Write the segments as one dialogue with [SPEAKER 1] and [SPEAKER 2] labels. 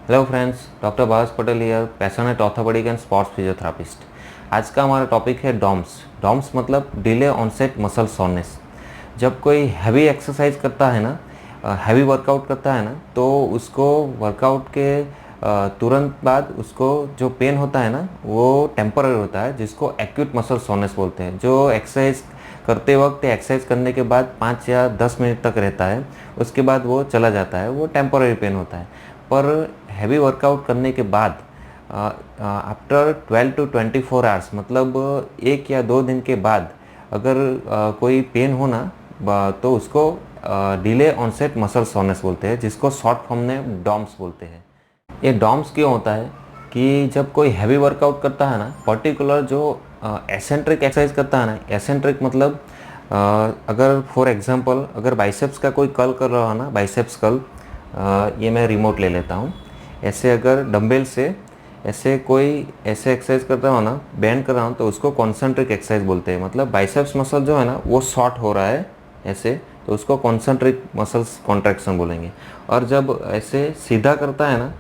[SPEAKER 1] Hello friends, doctor बास Patel here, passionate orthopaedic and sports physiotherapist. आज का हमारा टॉपिक है डॉम्स। डॉम्स मतलब डिले ऑनसेट मसल सोरनेस। जब कोई हैवी एक्सरसाइज करता है ना, हैवी वर्कआउट करता है ना, तो उसको वर्कआउट के तुरंत बाद उसको जो पेन होता है ना, वो टेम्पररी होता है, जिसको एक्यूट मसल सोरनेस बोलते हैं। जो एक्सरसाइज करते वक्त एक्सरसाइज करने के बाद 5 या 10 मिनट तक रहता है, उसके बाद वो चला जाता है, वो टेम्पररी पेन होता है। पर हैवी वर्कआउट करने के बाद आफ्टर 12 to 24 आवर्स, मतलब 1 या 2 दिन के बाद अगर कोई पेन हो ना, तो उसको डिले ऑनसेट मसल सोरनेस बोलते हैं, जिसको शॉर्ट फॉर्म में डॉम्स बोलते हैं। ये डॉम्स क्यों होता है कि जब कोई हैवी वर्कआउट करता है ना, पर्टिकुलर जो एसेंट्रिक एक्सरसाइज करता है ना, एसेंट्रिक मतलब अगर फॉर एग्जांपल अगर बाइसेप्स का कोई कर्ल कर रहा है ना, बाइसेप्स कर्ल, ये मैं रिमोट ले लेता हूँ। ऐसे अगर डंबल से ऐसे कोई ऐसे एक्सरसाइज कर रहा हो ना, बैंड कर रहा हूँ, तो उसको कॉन्सेंट्रिक एक्सरसाइज बोलते हैं। मतलब बाइसेप्स मसल जो है ना, वो शॉर्ट हो रहा है ऐसे, तो उसको कॉन्सेंट्रिक मसल्स कॉन्ट्रैक्शन बोलेंगे। और जब ऐसे सीधा करता है ना,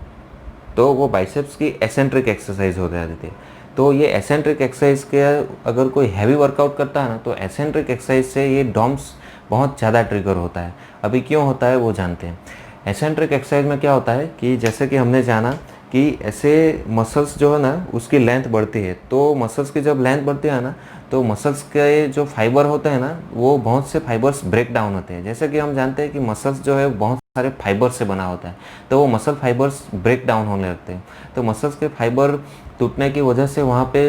[SPEAKER 1] तो वो बाइसेप्स की एसेंट्रिक एक्सरसाइज हो जाती है। तो ये एसेंट्रिक एक्सरसाइज के अगर कोई हैवी वर्कआउट करता है ना, तो एसेंट्रिक एक्सरसाइज से ये डॉम्स बहुत ज़्यादा ट्रिगर होता है। अभी क्यों होता है वो जानते हैं। एसेंट्रिक एक्सरसाइज में क्या होता है कि जैसे कि हमने जाना कि ऐसे मसल्स जो है ना, उसकी लेंथ बढ़ती है। तो मसल्स की जब लेंथ बढ़ती है ना, तो मसल्स के जो फाइबर होते हैं ना, वो बहुत से फाइबर्स ब्रेक डाउन होते हैं। जैसे कि हम जानते हैं कि मसल्स जो है बहुत सारे फाइबर से बना होता है, तो वो मसल फाइबर्स ब्रेक डाउन होने लगते हैं। तो मसल्स के फाइबर टूटने की वजह से वहाँ पे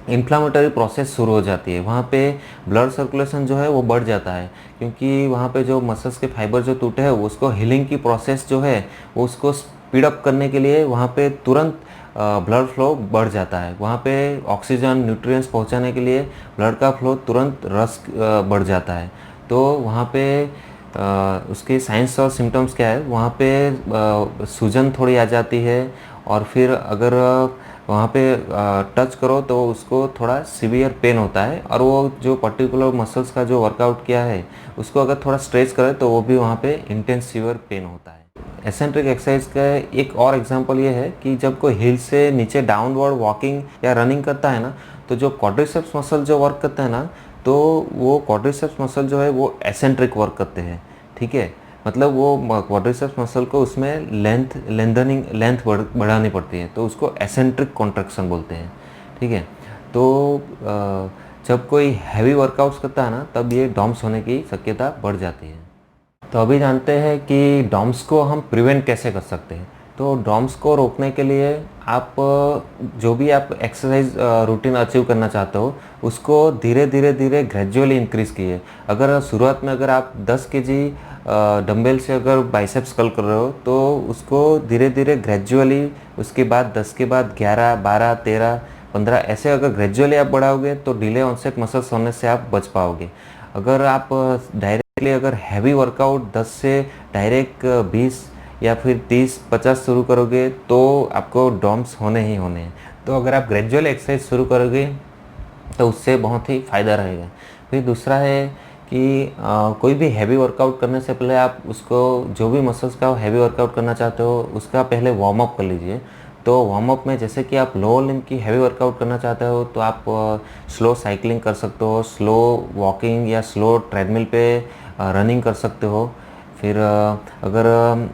[SPEAKER 1] इन्फ्लामेटरी प्रोसेस शुरू हो जाती है। वहाँ पे ब्लड सर्कुलेशन जो है वो बढ़ जाता है, क्योंकि वहाँ पे जो मसल्स के फाइबर जो टूटे हैं, उसको हीलिंग की प्रोसेस जो है वो उसको स्पीड अप करने के लिए वहाँ पे तुरंत ब्लड फ्लो बढ़ जाता है। वहाँ पे ऑक्सीजन न्यूट्रिएंट्स पहुँचाने के लिए ब्लड का फ्लो तुरंत रस बढ़ जाता है। तो वहाँ पे उसके साइंस और सिम्टम्स क्या है, वहाँ पे सूजन थोड़ी आ जाती है, और फिर अगर वहाँ पे टच करो तो उसको थोड़ा सीवियर पेन होता है। और वो जो पर्टिकुलर मसल्स का जो वर्कआउट किया है, उसको अगर थोड़ा स्ट्रेच करे तो वो भी वहाँ पे इंटेंस सीवियर पेन होता है। एसेंट्रिक एक्सरसाइज का एक और एग्जांपल ये है कि जब कोई हिल से नीचे डाउनवर्ड वॉकिंग या रनिंग करता है ना, तो जो क्वाड्रिसेप्स मसल जो वर्क करता है ना, तो वो क्वाड्रिसेप्स मसल जो है वो एसेंट्रिक वर्क करते हैं। ठीक है, मतलब वो क्वाड्रिसेप्स मसल को उसमें लेंथ बढ़ानी पड़ती है, तो उसको एसेंट्रिक कॉन्ट्रैक्शन बोलते हैं। ठीक है, तो जब कोई हैवी वर्कआउट्स करता है ना, तब ये डॉम्स होने की शक्यता बढ़ जाती है। तो अभी जानते हैं कि डॉम्स को हम प्रिवेंट कैसे कर सकते हैं। तो डॉम्स को रोकने के लिए आप जो भी आप एक्सरसाइज रूटीन अचीव करना चाहते हो, उसको धीरे धीरे ग्रेजुअली इंक्रीज कीजिए। अगर शुरुआत में अगर आप 10 केजी डंबल से अगर बाइसेप्स कर्ल कर रहे हो, तो उसको धीरे धीरे ग्रेजुअली, उसके बाद 10 के बाद 11, 12, 13, 15 ऐसे अगर ग्रेजुअली आप बढ़ाओगे, तो डिले ऑनसेट मसल्स होने से आप बच पाओगे। अगर आप डायरेक्टली अगर हैवी वर्कआउट 10 से डायरेक्ट 20 या फिर 30, 50 शुरू करोगे, तो आपको डॉम्स होने ही होने हैं। तो अगर आप ग्रेजुअल एक्सरसाइज शुरू करोगे, तो उससे बहुत ही फ़ायदा रहेगा। फिर दूसरा है कि कोई भी हैवी वर्कआउट करने से पहले आप उसको, जो भी मसल्स का हैवी वर्कआउट करना चाहते हो, उसका पहले वार्म अप कर लीजिए। तो वार्म अप में जैसे कि आप लोअर लिम्ब की हैवी वर्कआउट करना चाहते हो, तो आप स्लो साइकिलिंग कर सकते हो, स्लो वॉकिंग या स्लो ट्रेडमिल पे रनिंग कर सकते हो। फिर अगर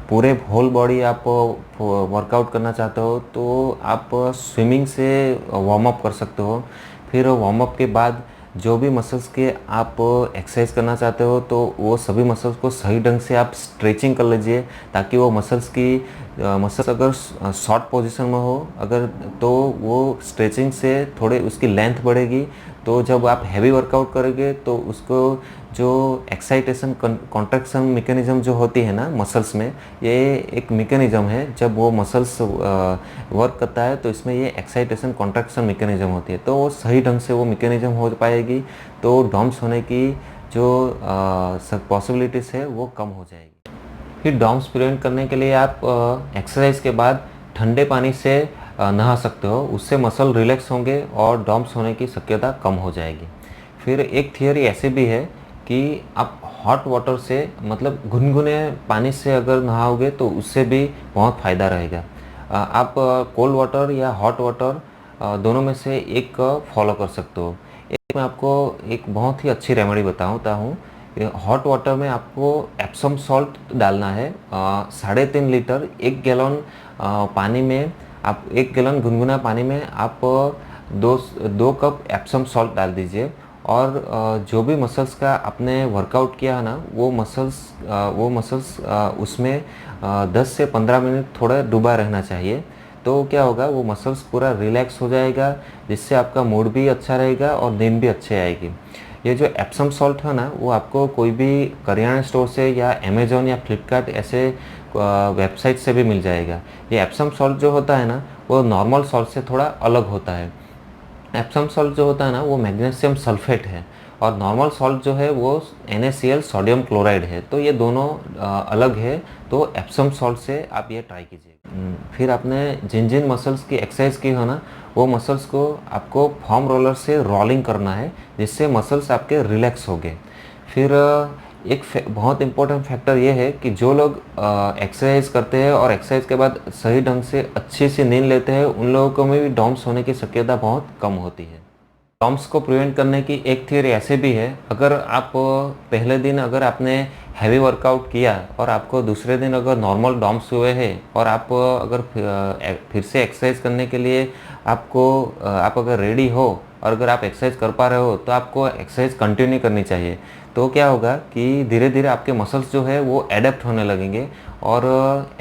[SPEAKER 1] पूरे होल बॉडी आप वर्कआउट करना चाहते हो, तो आप स्विमिंग से वार्म अप कर सकते हो। फिर वार्म अप के बाद जो भी मसल्स के आप एक्सरसाइज करना चाहते हो, तो वो सभी मसल्स को सही ढंग से आप स्ट्रेचिंग कर लीजिए, ताकि वो मसल्स अगर शॉर्ट पोजीशन में हो अगर, तो वो स्ट्रेचिंग से थोड़े उसकी लेंथ बढ़ेगी। तो जब आप हैवी वर्कआउट करोगे, तो उसको जो एक्साइटेशन कॉन्ट्रैक्शन मैकेनिज्म जो होती है ना मसल्स में, ये एक मैकेनिज्म है। जब वो मसल्स वर्क करता है, तो इसमें ये एक्साइटेशन कॉन्ट्रैक्शन मैकेनिज्म होती है। तो वो सही ढंग से वो मैकेनिज्म हो पाएगी, तो डॉम्स होने की जो पॉसिबिलिटीज़ है वो कम हो जाएगी। फिर डॉम्स प्रिवेंट करने के लिए आप एक्सरसाइज के बाद ठंडे पानी से नहा सकते हो। उससे मसल रिलैक्स होंगे और डॉम्स होने की शक्यता कम हो जाएगी। फिर एक थियरी ऐसे भी है कि आप हॉट वाटर से मतलब गुनगुने पानी से अगर नहाओगे तो उससे भी बहुत फ़ायदा रहेगा। आप कोल्ड वाटर या हॉट वाटर दोनों में से एक फॉलो कर सकते हो। एक मैं आपको एक बहुत ही अच्छी रेमेडी बताता हूँ। हॉट वाटर में आपको एप्सम सॉल्ट डालना है। 3.5 लीटर 1 गैलन पानी में, आप 1 गैलन गुनगुना पानी में आप 2 कप एप्सम सॉल्ट डाल दीजिए। और जो भी मसल्स का आपने वर्कआउट किया है ना, वो मसल्स उसमें 10 से 15 मिनट थोड़ा डूबा रहना चाहिए। तो क्या होगा, वो मसल्स पूरा रिलैक्स हो जाएगा, जिससे आपका मूड भी अच्छा रहेगा और नींद भी अच्छी आएगी। ये जो एप्सम सॉल्ट है ना, वो आपको कोई भी करियाना स्टोर से या अमेज़ॉन या फ्लिपकार्ट ऐसे वेबसाइट से भी मिल जाएगा। ये एप्सम सॉल्ट जो होता है ना, वो नॉर्मल सॉल्ट से थोड़ा अलग होता है। एप्सम सॉल्ट जो होता है ना, वो मैग्नीशियम सल्फेट है, और नॉर्मल सॉल्ट जो है वो NaCl सोडियम क्लोराइड है। तो ये दोनों अलग है। तो एप्सम सॉल्ट से आप ये ट्राई कीजिए। फिर आपने जिन जिन मसल्स की एक्सरसाइज की हो ना, वो मसल्स को आपको फॉर्म रोलर से रोलिंग करना है, जिससे मसल्स आपके रिलैक्स हो गए। फिर एक बहुत इम्पोर्टेंट फैक्टर ये है कि जो लोग एक्सरसाइज करते हैं और एक्सरसाइज के बाद सही ढंग से अच्छी सी नींद लेते हैं, उन लोगों को में भी डॉम्स होने की शक्यता बहुत कम होती है। डॉम्स को प्रिवेंट करने की एक थियरी ऐसे भी है, अगर आप पहले दिन अगर आपने हैवी वर्कआउट किया और आपको दूसरे दिन अगर नॉर्मल डॉम्स हुए हैं, और आप अगर फिर से एक्सरसाइज करने के लिए आप अगर रेडी हो और अगर आप एक्सरसाइज कर पा रहे हो, तो आपको एक्सरसाइज कंटिन्यू करनी चाहिए। तो क्या होगा कि धीरे धीरे आपके मसल्स जो है वो एडेप्ट होने लगेंगे, और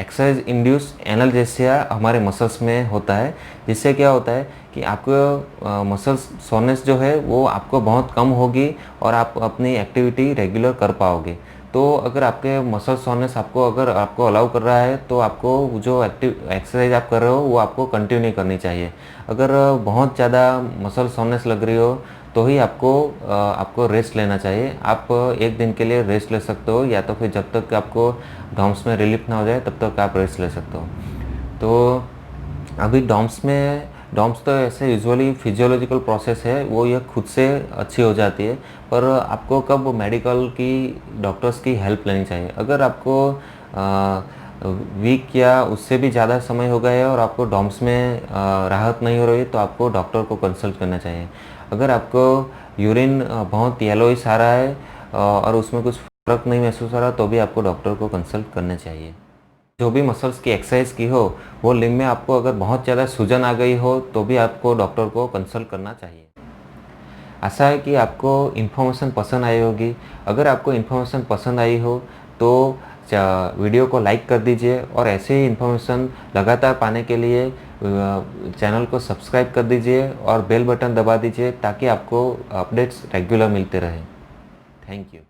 [SPEAKER 1] एक्सरसाइज इंड्यूस एनाल्जेसिया हमारे मसल्स में होता है, जिससे क्या होता है कि आपको मसल्स सोनेस जो है वो आपको बहुत कम होगी, और आप अपनी एक्टिविटी रेगुलर कर पाओगे। तो अगर आपके मसल सोनेस आपको अलाउ कर रहा है, तो आपको जो एक्सरसाइज आप कर रहे हो वो आपको कंटिन्यू करनी चाहिए। अगर बहुत ज़्यादा मसल सोनेस लग रही हो, तो ही आपको रेस्ट लेना चाहिए। आप एक दिन के लिए रेस्ट ले सकते हो, या तो फिर जब तक आपको डॉम्स में रिलीफ ना हो जाए तब तक आप रेस्ट ले सकते हो। तो अभी डॉम्स तो ऐसे यूजुअली फिजियोलॉजिकल प्रोसेस है, वो ये खुद से अच्छी हो जाती है। पर आपको कब मेडिकल की डॉक्टर्स की हेल्प लेनी चाहिए, अगर आपको वीक या उससे भी ज़्यादा समय हो गया है और आपको डॉम्स में राहत नहीं हो रही है, तो आपको डॉक्टर को कंसल्ट करना चाहिए। अगर आपको यूरिन बहुत येलोइश आ रहा है और उसमें कुछ फ़र्क नहीं महसूस हो रहा, तो भी आपको डॉक्टर को कंसल्ट करना चाहिए। जो भी मसल्स की एक्सरसाइज की हो, वो लिम्ब में आपको अगर बहुत ज़्यादा सूजन आ गई हो, तो भी आपको डॉक्टर को कंसल्ट करना चाहिए। आशा है कि आपको इन्फॉर्मेशन पसंद आई होगी। अगर आपको इन्फॉर्मेशन पसंद आई हो, तो वीडियो को लाइक कर दीजिए, और ऐसे ही इन्फॉर्मेशन लगातार पाने के लिए चैनल को सब्सक्राइब कर दीजिए और बेल बटन दबा दीजिए, ताकि आपको अपडेट्स रेगुलर मिलते रहें। Thank you.